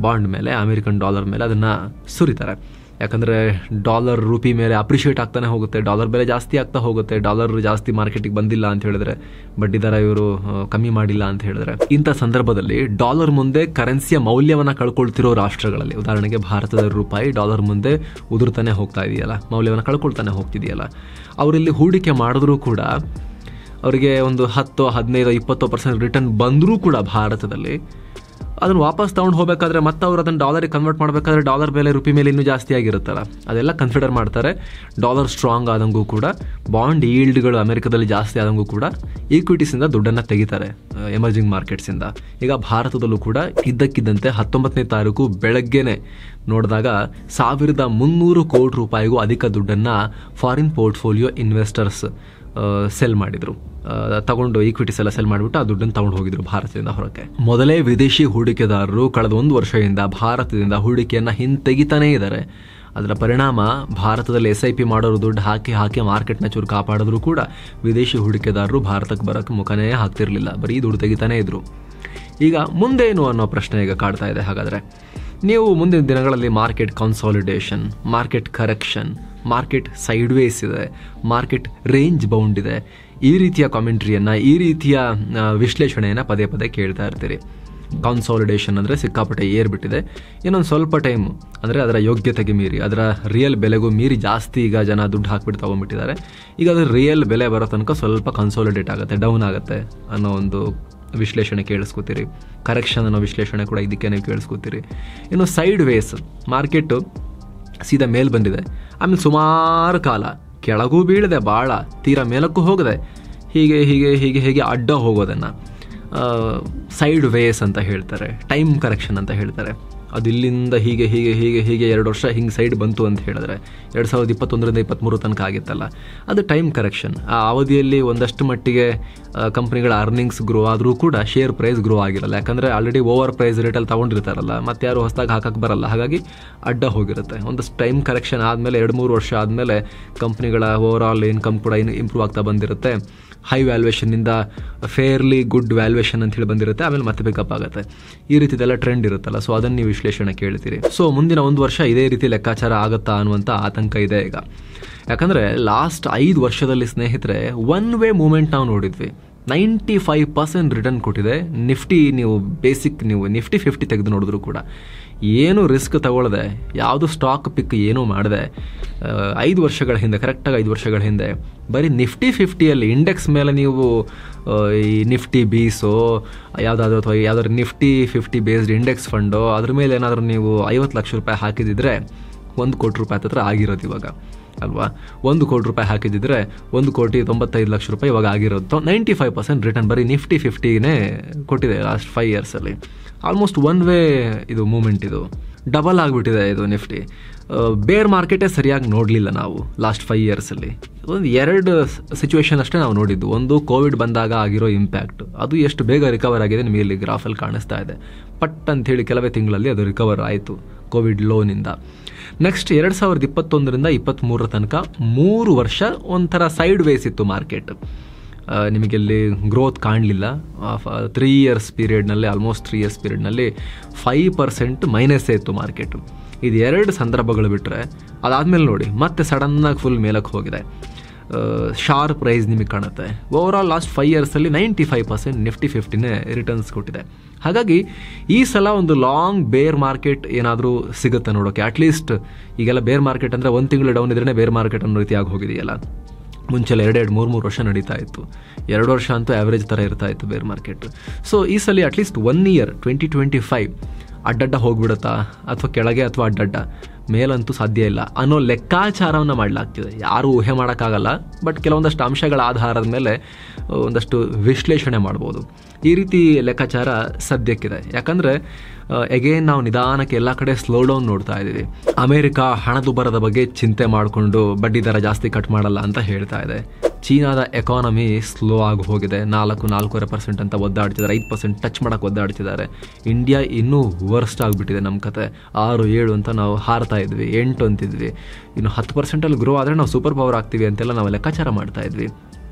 ಬಾಂಡ್ ಮೇಲೆ, ಅಮೆರಿಕನ್ ಡಾಲರ್ ಮೇಲೆ ಅದನ್ನು ಸುರಿತಾರೆ. ಯಾಕಂದರೆ ಡಾಲರ್ ರೂಪಿ ಮೇಲೆ ಅಪ್ರಿಷಿಯೇಟ್ ಆಗ್ತಾನೆ ಹೋಗುತ್ತೆ, ಡಾಲರ್ ಬೆಲೆ ಜಾಸ್ತಿ ಆಗ್ತಾ ಹೋಗುತ್ತೆ. ಡಾಲರ್ ಜಾಸ್ತಿ ಮಾರ್ಕೆಟಿಗೆ ಬಂದಿಲ್ಲ ಅಂತ ಹೇಳಿದ್ರೆ, ಬಡ್ಡಿ ದರ ಇವರು ಕಮ್ಮಿ ಮಾಡಿಲ್ಲ ಅಂತ ಹೇಳಿದ್ರೆ, ಇಂಥ ಸಂದರ್ಭದಲ್ಲಿ ಡಾಲರ್ ಮುಂದೆ ಕರೆನ್ಸಿಯ ಮೌಲ್ಯವನ್ನು ಕಳ್ಕೊಳ್ತಿರೋ ರಾಷ್ಟ್ರಗಳಲ್ಲಿ, ಉದಾಹರಣೆಗೆ ಭಾರತದ ರೂಪಾಯಿ ಡಾಲರ್ ಮುಂದೆ ಉದುರ್ತಾನೆ ಹೋಗ್ತಾ ಇದೆಯಲ್ಲ, ಮೌಲ್ಯವನ್ನು ಕಳ್ಕೊಳ್ತಾನೆ ಹೋಗ್ತಿದೆಯಲ್ಲ, ಅವರಲ್ಲಿ ಹೂಡಿಕೆ ಮಾಡಿದ್ರೂ ಕೂಡ ಅವರಿಗೆ ಒಂದು 10, 15, 20% ರಿಟರ್ನ್ ಬಂದರೂ ಕೂಡ ಭಾರತದಲ್ಲಿ ಅದನ್ನು ವಾಪಸ್ ತೊಗೊಂಡು ಹೋಗಬೇಕಾದ್ರೆ ಮತ್ತೆ ಅವರು ಅದನ್ನು ಡಾಲರಿಗೆ ಕನ್ವರ್ಟ್ ಮಾಡಬೇಕಾದ್ರೆ ಡಾಲರ್ ಬೆಲೆ ರೂಪಿ ಮೇಲೆ ಇನ್ನೂ ಜಾಸ್ತಿ ಆಗಿರುತ್ತಲ್ಲ, ಅದೆಲ್ಲ ಕನ್ಸಿಡರ್ ಮಾಡ್ತಾರೆ. ಡಾಲರ್ ಸ್ಟ್ರಾಂಗ್ ಆದಂಗೂ ಕೂಡ, ಬಾಂಡ್ ಈಲ್ಡ್ಗಳು ಅಮೆರಿಕದಲ್ಲಿ ಜಾಸ್ತಿ ಆದಂಗೂ ಕೂಡ ಈಕ್ವಿಟೀಸಿಂದ ದುಡ್ಡನ್ನು ತೆಗಿತಾರೆ ಎಮರ್ಜಿಂಗ್ ಮಾರ್ಕೆಟ್ಸಿಂದ. ಈಗ ಭಾರತದಲ್ಲೂ ಕೂಡ ಇದ್ದಕ್ಕಿದ್ದಂತೆ 19ನೇ ತಾರೀಕು ಬೆಳಗ್ಗೆನೆ ನೋಡಿದಾಗ 1300 ಕೋಟಿ ರೂಪಾಯಿಗೂ ಅಧಿಕ ದುಡ್ಡನ್ನು ಫಾರಿನ್ ಪೋರ್ಟ್ಫೋಲಿಯೋ ಇನ್ವೆಸ್ಟರ್ಸ್ ಸೆಲ್ ಮಾಡಿದರು. ತಗೊಂಡು ಈಕ್ವಿಟೀಸ್ ಎಲ್ಲ ಸೆಲ್ ಮಾಡಿಬಿಟ್ಟು ಆ ದುಡ್ಡನ್ನು ತಗೊಂಡು ಹೋಗಿದ್ರು ಭಾರತದಿಂದ ಹೊರಕ್ಕೆ. ಮೊದಲೇ ವಿದೇಶಿ ಹೂಡಿಕೆದಾರರು ಕಳೆದ 1 ವರ್ಷದಿಂದ ಭಾರತದಿಂದ ಹೂಡಿಕೆಯನ್ನು ಹಿಂತೆಗಿತಾನೇ ಇದ್ದಾರೆ. ಅದರ ಪರಿಣಾಮ ಭಾರತದಲ್ಲಿ SIP ಮಾಡೋರು ದುಡ್ಡು ಹಾಕಿ ಮಾರ್ಕೆಟ್ನ ಚೂರು ಕಾಪಾಡಿದ್ರು ಕೂಡ ವಿದೇಶಿ ಹೂಡಿಕೆದಾರರು ಭಾರತಕ್ಕೆ ಬರೋಕ್ಕೆ ಮುಖನೇ ಹಾಕ್ತಿರ್ಲಿಲ್ಲ, ಬರೀ ದುಡ್ಡು ತೆಗಿತಾನೇ ಇದ್ರು. ಈಗ ಮುಂದೇನು ಅನ್ನೋ ಪ್ರಶ್ನೆ ಈಗ ಕಾಡ್ತಾ ಇದೆ. ಹಾಗಾದರೆ ನೀವು ಮುಂದಿನ ದಿನಗಳಲ್ಲಿ market consolidation, market correction, market sideways ಇದೆ, ಮಾರ್ಕೆಟ್ ರೇಂಜ್ ಬೌಂಡ್ ಇದೆ, ಈ ರೀತಿಯ ಕಾಮೆಂಟ್ರಿಯನ್ನು, ಈ ರೀತಿಯ ವಿಶ್ಲೇಷಣೆಯನ್ನು ಪದೇ ಪದೇ ಕೇಳ್ತಾ ಇರ್ತೀರಿ. ಕನ್ಸಾಲಿಡೇಷನ್ ಅಂದರೆ ಸಿಕ್ಕಾಪಟ್ಟೆ ಏರ್ಬಿಟ್ಟಿದೆ. ಇನ್ನೊಂದು ಸ್ವಲ್ಪ ಟೈಮ್ ಅಂದರೆ ಅದರ ಯೋಗ್ಯತೆಗೆ ಮೀರಿ, ಅದರ ರಿಯಲ್ ಬೆಲೆಗೂ ಮೀರಿ ಜಾಸ್ತಿ ಈಗ ಜನ ದುಡ್ಡು ಹಾಕ್ಬಿಟ್ಟು ತೊಗೊಂಡ್ಬಿಟ್ಟಿದ್ದಾರೆ. ಈಗ ಅದರ ರಿಯಲ್ ಬೆಲೆ ಬರೋ ತನಕ ಸ್ವಲ್ಪ ಕನ್ಸಾಲಿಡೇಟ್ ಆಗುತ್ತೆ, ಡೌನ್ ಆಗುತ್ತೆ ಅನ್ನೋ ಒಂದು ವಿಶ್ಲೇಷಣೆ ಕೇಳಿಸ್ಕೊತೀರಿ. ಕರೆಕ್ಷನ್ ಅನ್ನೋ ವಿಶ್ಲೇಷಣೆ ಕೂಡ ಇದಕ್ಕೆ ನೀವು ಕೇಳಿಸ್ಕೊತೀರಿ. ಇನ್ನು ಸೈಡ್ ವೇಸ್, ಮಾರ್ಕೆಟು ಸೀದಾ ಮೇಲೆ ಬಂದಿದೆ, ಆಮೇಲೆ ಸುಮಾರು ಕಾಲ ಕೆಳಗೂ ಬೀಳದೆ, ಭಾಳ ತೀರಾ ಮೇಲಕ್ಕೂ ಹೋಗದೆ, ಹೀಗೆ ಅಡ್ಡ ಹೋಗೋದನ್ನು ಸೈಡ್ ವೇಸ್ ಅಂತ ಹೇಳ್ತಾರೆ, ಟೈಮ್ ಕರೆಕ್ಷನ್ ಅಂತ ಹೇಳ್ತಾರೆ. ಅದು ಇಲ್ಲಿಂದ ಹೀಗೆ 2 ವರ್ಷ ಹಿಂಗೆ ಸೈಡ್ ಬಂತು ಅಂತ ಹೇಳಿದ್ರೆ 2021ರಿಂದ 2023 ತನಕ ಆಗಿತ್ತಲ್ಲ, ಅದು ಟೈಮ್ ಕರೆಕ್ಷನ್. ಆ ಅವಧಿಯಲ್ಲಿ ಒಂದಷ್ಟು ಮಟ್ಟಿಗೆ ಕಂಪ್ನಿಗಳ ಅರ್ನಿಂಗ್ಸ್ ಗ್ರೋ ಆದರೂ ಕೂಡ ಶೇರ್ ಪ್ರೈಸ್ ಗ್ರೋ ಆಗಿರಲ್ಲ. ಯಾಕಂದರೆ ಆಲ್ರೆಡಿ ಓವರ್ ಪ್ರೈಸ್ ರೇಟಲ್ಲಿ ತೊಗೊಂಡಿರ್ತಾರಲ್ಲ, ಮತ್ತೆ ಯಾರು ಹೊಸದಾಗಿ ಹಾಕಕ್ಕೆ ಬರಲ್ಲ, ಹಾಗಾಗಿ ಅಡ್ಡ ಹೋಗಿರುತ್ತೆ. ಒಂದಷ್ಟು ಟೈಮ್ ಕರೆಕ್ಷನ್ ಆದಮೇಲೆ 2-3 ವರ್ಷ ಆದಮೇಲೆ ಕಂಪ್ನಿಗಳ ಓವರ್ ಆಲ್ ಇನ್ಕಮ್ ಕೂಡ ಇಂಪ್ರೂವ್ ಆಗ್ತಾ ಬಂದಿರುತ್ತೆ. ಹೈ ವ್ಯಾಲ್ಯೂಯೇಷನ್ನಿಂದ ಫೇರ್ಲಿ ಗುಡ್ ವ್ಯಾಲ್ಯೂಯೇಷನ್ ಅಂತ ಹೇಳಿ ಬಂದಿರುತ್ತೆ, ಆಮೇಲೆ ಮತ್ತೆ ಪಿಕಪ್ ಆಗುತ್ತೆ. ಈ ರೀತಿದೆಲ್ಲ ಟ್ರೆಂಡ್ ಇರುತ್ತಲ್ಲ, ಸೊ ಅದನ್ನು ನೀವು ವಿಶ್ಲೇಷಣೆ ಕೇಳ್ತೀರಿ. ಸೊ ಮುಂದಿನ 1 ವರ್ಷ ಇದೇ ರೀತಿ ಲೆಕ್ಕಾಚಾರ ಆಗುತ್ತಾ ಅನ್ನುವಂಥ ಆತಂಕ ಇದೆ ಈಗ. ಯಾಕಂದರೆ ಲಾಸ್ಟ್ 5 ವರ್ಷದಲ್ಲಿ ಸ್ನೇಹಿತರೆ ಒನ್ ವೇ ಮೂಮೆಂಟ್ ನಾವು ನೋಡಿದ್ವಿ. 95% ರಿಟರ್ನ್ ಕೊಟ್ಟಿದೆ ನಿಫ್ಟಿ. ನೀವು ನಿಫ್ಟಿ 50 ತೆಗೆದು ನೋಡಿದ್ರು ಕೂಡ ಏನು ರಿಸ್ಕ್ ತಗೊಳ್ಳದೆ, ಯಾವುದು ಸ್ಟಾಕ್ ಪಿಕ್ ಏನೂ ಮಾಡಿದೆ, 5 ವರ್ಷಗಳ ಹಿಂದೆ, ಕರೆಕ್ಟಾಗಿ 5 ವರ್ಷಗಳ ಹಿಂದೆ ಬರೀ ನಿಫ್ಟಿ 50ಯಲ್ಲಿ ಇಂಡೆಕ್ಸ್ ಮೇಲೆ ನೀವು ಈ ನಿಫ್ಟಿ ಬೀಸೋ ಯಾವುದಾದ್ರೂ ಅಥವಾ ಯಾವುದಾದ್ರು ನಿಫ್ಟಿ 50 ಬೇಸ್ಡ್ ಇಂಡೆಕ್ಸ್ ಫಂಡೋ ಅದ್ರ ಮೇಲೆ ಏನಾದರೂ ನೀವು 50 ಲಕ್ಷ ರೂಪಾಯಿ ಹಾಕಿದಿದ್ರೆ 1 ಕೋಟಿ ರೂಪಾಯಿ ಹತ್ರ ಆಗಿರೋದು ಇವಾಗ ಅಲ್ವಾ. 1 ಕೋಟಿ ರೂಪಾಯಿ ಹಾಕಿದಿದ್ರೆ 1,95 ಲಕ್ಷ ರೂಪಾಯಿ ಇವಾಗ ಆಗಿರೋದು. 95% ರಿಟರ್ನ್ ಬರೀ ನಿಫ್ಟಿ 50ನೇ ಕೊಟ್ಟಿದೆ ಲಾಸ್ಟ್ 5 ಇಯರ್ಸಲ್ಲಿ. ಆಲ್ಮೋಸ್ಟ್ ಒನ್ ವೇ ಇದು ಮೂಮೆಂಟ್, ಇದು ಡಬಲ್ ಆಗಿಬಿಟ್ಟಿದೆ ಇದು ನಿಫ್ಟಿ. ಬೇರ್ ಮಾರ್ಕೆಟೇ ಸರಿಯಾಗಿ ನೋಡಲಿಲ್ಲ ನಾವು ಲಾಸ್ಟ್ 5 ಇಯರ್ಸಲ್ಲಿ. ಒಂದು 2 ಸಿಚುವೇಶನ್ ಅಷ್ಟೇ ನಾವು ನೋಡಿದ್ದು. ಒಂದು ಕೋವಿಡ್ ಬಂದಾಗ ಆಗಿರೋ ಇಂಪ್ಯಾಕ್ಟ್, ಅದು ಎಷ್ಟು ಬೇಗ ರಿಕವರ್ ಆಗಿದೆ ನಿಮಗೆ ಇಲ್ಲಿ ಗ್ರಾಫಲ್ಲಿ ಕಾಣಿಸ್ತಾ ಇದೆ. ಪಟ್ ಅಂಥೇಳಿ ಕೆಲವೇ ತಿಂಗಳಲ್ಲಿ ಅದು ರಿಕವರ್ ಆಯಿತು ಕೋವಿಡ್ ಲೋನಿಂದ. ನೆಕ್ಸ್ಟ್ 2021ರಿಂದ 2023 ತನಕ 3 ವರ್ಷ ಒಂಥರ ಸೈಡ್ ವೇಸ್ ಇತ್ತು ಮಾರ್ಕೆಟ್. ನಿಮಗೆಲ್ಲಿ ಗ್ರೋತ್ ಕಾಣಲಿಲ್ಲ. 3 ಇಯರ್ಸ್ ಪೀರಿಯಡ್ನಲ್ಲಿ ಆಲ್ಮೋಸ್ಟ್ 3 ಇಯರ್ಸ್ ಪೀರಿಯಡ್ನಲ್ಲಿ 5% ಮೈನಸ್ಸೇ ಇತ್ತು ಮಾರ್ಕೆಟು. ಇದು 2 ಸಂದರ್ಭಗಳು ಬಿಟ್ಟರೆ ಅದಾದಮೇಲೆ ನೋಡಿ ಮತ್ತೆ ಸಡನ್ನಾಗಿ ಫುಲ್ ಮೇಲಕ್ಕೆ ಹೋಗಿದೆ. ಶಾರ್ಪ್ ಪ್ರೈಸ್ ನಿಮಗೆ ಕಾಣುತ್ತೆ. ಓವರಾಲ್ ಲಾಸ್ಟ್ 5 ಇಯರ್ಸಲ್ಲಿ 95% ನಿಫ್ಟಿ 50ನೇ ರಿಟರ್ನ್ಸ್ ಕೊಟ್ಟಿದೆ. ಹಾಗಾಗಿ ಈ ಸಲ ಒಂದು ಲಾಂಗ್ ಬೇರ್ ಮಾರ್ಕೆಟ್ ಏನಾದರೂ ಸಿಗುತ್ತೆ ನೋಡೋಕೆ. ಅಟ್ಲೀಸ್ಟ್ ಈಗೆಲ್ಲ ಬೇರ್ ಮಾರ್ಕೆಟ್ ಅಂದರೆ 1 ತಿಂಗಳು ಡೌನ್ ಇದ್ರೇ ಬೇರ್ ಮಾರ್ಕೆಟ್ ಅನ್ನೋ ರೀತಿ ಆಗಿ ಹೋಗಿದೆಯಲ್ಲ. ಮುಂಚೆಲ್ಲ 2-3 ವರ್ಷ ನಡೀತಾ ಇತ್ತು. 2 ವರ್ಷ ಅಂತೂ ಆ್ಯಾವ್ರೇಜ್ ಥರ ಇರ್ತಾ ಇತ್ತು ಬೇರ್ ಮಾರ್ಕೆಟ್. ಸೊ ಈ ಸಲ ಅಟ್ಲೀಸ್ಟ್ 1 ಇಯರ್ 2025 ಅಡ್ಡಡ್ಡ ಹೋಗ್ಬಿಡುತ್ತಾ ಅಥವಾ ಕೆಳಗೆ ಅಥವಾ ಅಡ್ಡಡ್ಡ ಮೇಲಂತೂ ಸಾಧ್ಯ ಇಲ್ಲ ಅನ್ನೋ ಲೆಕ್ಕಾಚಾರವನ್ನು ಮಾಡಲಾಗ್ತಿದೆ. ಯಾರೂ ಊಹೆ ಮಾಡೋಕ್ಕಾಗಲ್ಲ, ಬಟ್ ಕೆಲವೊಂದಷ್ಟು ಅಂಶಗಳ ಆಧಾರದ ಮೇಲೆ ಒಂದಷ್ಟು ವಿಶ್ಲೇಷಣೆ ಮಾಡ್ಬೋದು. ಈ ರೀತಿ ಲೆಕ್ಕಾಚಾರ ಸದ್ಯಕ್ಕಿದೆ. ಯಾಕಂದರೆ ಎಗೇನ್ ನಾವು ನಿಧಾನಕ್ಕೆ ಎಲ್ಲ ಕಡೆ ಸ್ಲೋ ಡೌನ್ ನೋಡ್ತಾ ಇದ್ದೀವಿ. ಅಮೆರಿಕ ಹಣದುಬ್ಬರದ ಬಗ್ಗೆ ಚಿಂತೆ ಮಾಡಿಕೊಂಡು ಬಡ್ಡಿ ದರ ಜಾಸ್ತಿ ಕಟ್ ಮಾಡಲ್ಲ ಅಂತ ಹೇಳ್ತಾ ಇದೆ. ಚೀನಾದ ಎಕಾನಮಿ ಸ್ಲೋ ಆಗಿ ಹೋಗಿದೆ. 4-4.5% ಅಂತ ಒದ್ದಾಡ್ತಿದ್ದಾರೆ. 5% ಟಚ್ ಮಾಡೋಕ್ಕೆ ಒದ್ದಾಡ್ತಿದ್ದಾರೆ. ಇಂಡಿಯಾ ಇನ್ನೂ ವರ್ಸ್ಟ್ ಆಗಿಬಿಟ್ಟಿದೆ. ನಮ್ಮ ಕತೆ 6-7 ಅಂತ ನಾವು ಹಾರ್ತಾ ಇದ್ವಿ, 8 ಅಂತಿದ್ವಿ. ಇನ್ನು 10% ಗ್ರೋ ಆದರೆ ನಾವು ಸೂಪರ್ ಪವರ್ ಆಗ್ತೀವಿ ಅಂತೆಲ್ಲ ನಾವು ಲೆಕ್ಕಾಚಾರ ಮಾಡ್ತಾ ಇದ್ವಿ.